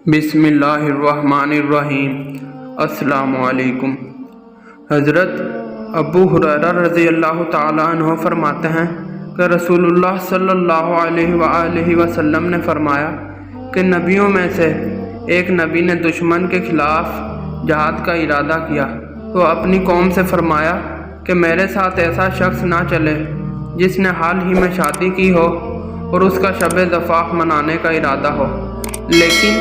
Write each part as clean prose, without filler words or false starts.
बिस्मिल्लाहिर्रहमानिर्रहीम। अस्सलामु अलैकुम। हज़रत अबू हुरैरा रज़ी अल्लाह ताला अन्हु फरमाते हैं कि रसूलुल्लाह सल्लल्लाहु अलैहि वसल्लम ने फरमाया कि नबियों में से एक नबी ने दुश्मन के खिलाफ जहाद का इरादा किया तो अपनी कौम से फरमाया कि मेरे साथ ऐसा शख्स ना चले जिसने हाल ही में शादी की हो और उसका शब ज़फ़ाफ़ मनाने का इरादा हो, लेकिन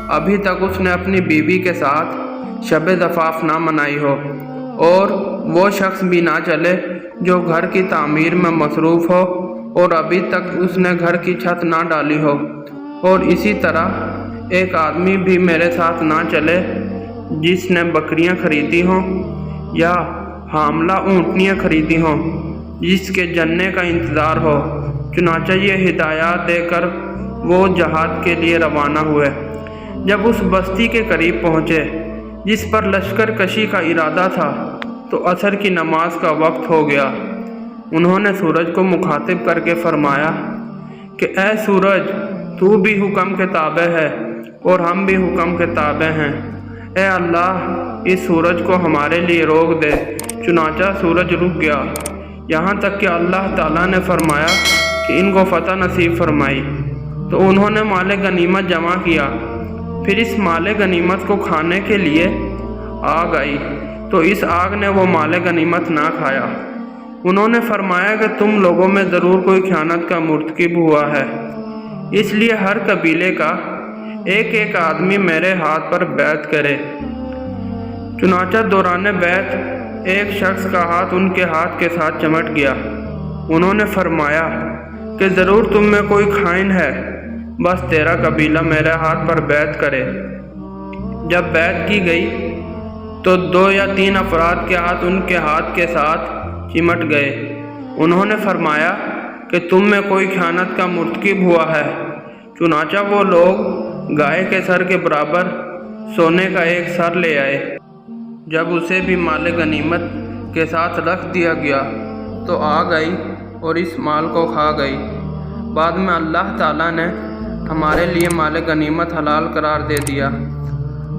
अभी तक उसने अपनी बीवी के साथ शब ज़फ़ाफ़ ना मनाई हो, और वो शख्स भी ना चले जो घर की तामीर में मसरूफ़ हो और अभी तक उसने घर की छत ना डाली हो। और इसी तरह एक आदमी भी मेरे साथ ना चले जिसने बकरियां खरीदी हों या हामला ऊँटनियाँ खरीदी हों जिसके जन्ने का इंतज़ार हो। चुनांचे ये हिदायत देकर वो जहाद के लिए रवाना हुए। जब उस बस्ती के करीब पहुँचे जिस पर लश्कर कशी का इरादा था तो असर की नमाज का वक्त हो गया। उन्होंने सूरज को मुखातिब करके फरमाया कि ए सूरज, तू भी हुक्म के ताबे है और हम भी हुक्म के ताबे हैं। ए अल्लाह, इस सूरज को हमारे लिए रोक दे। चुनांचा सूरज रुक गया, यहाँ तक कि अल्लाह ताला ने फरमाया कि इनको फ़तह नसीब फरमाई। तो उन्होंने माल गनीमत जमा किया। फिर इस माल गनीमत को खाने के लिए आग आई तो इस आग ने वो माल गनीमत ना खाया। उन्होंने फरमाया कि तुम लोगों में ज़रूर कोई ख़यानत का मुर्तकिब हुआ है, इसलिए हर कबीले का एक एक आदमी मेरे हाथ पर बैत करे। चुनांचा दौरान बैत एक शख्स का हाथ उनके हाथ के साथ चमट गया। उन्होंने फरमाया कि ज़रूर तुम में कोई खाइन है, बस तेरा कबीला मेरे हाथ पर बैत करे। जब बैत की गई तो 2 या 3 अफराद के हाथ उनके हाथ के साथ चिमट गए। उन्होंने फरमाया कि तुम में कोई ख़यानत का मुर्तकिब हुआ है। चुनांचा वो लोग गाय के सर के बराबर सोने का एक सर ले आए। जब उसे भी माल गनीमत के साथ रख दिया गया तो आ गई और इस माल को खा गई। बाद में अल्लाह ताला ने हमारे लिए माल गनीमत हलाल करार दे दिया।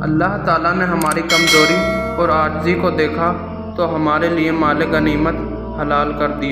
अल्लाह ताला ने हमारी कमज़ोरी और आजिज़ी को देखा तो हमारे लिए माल गनीमत हलाल कर दिया।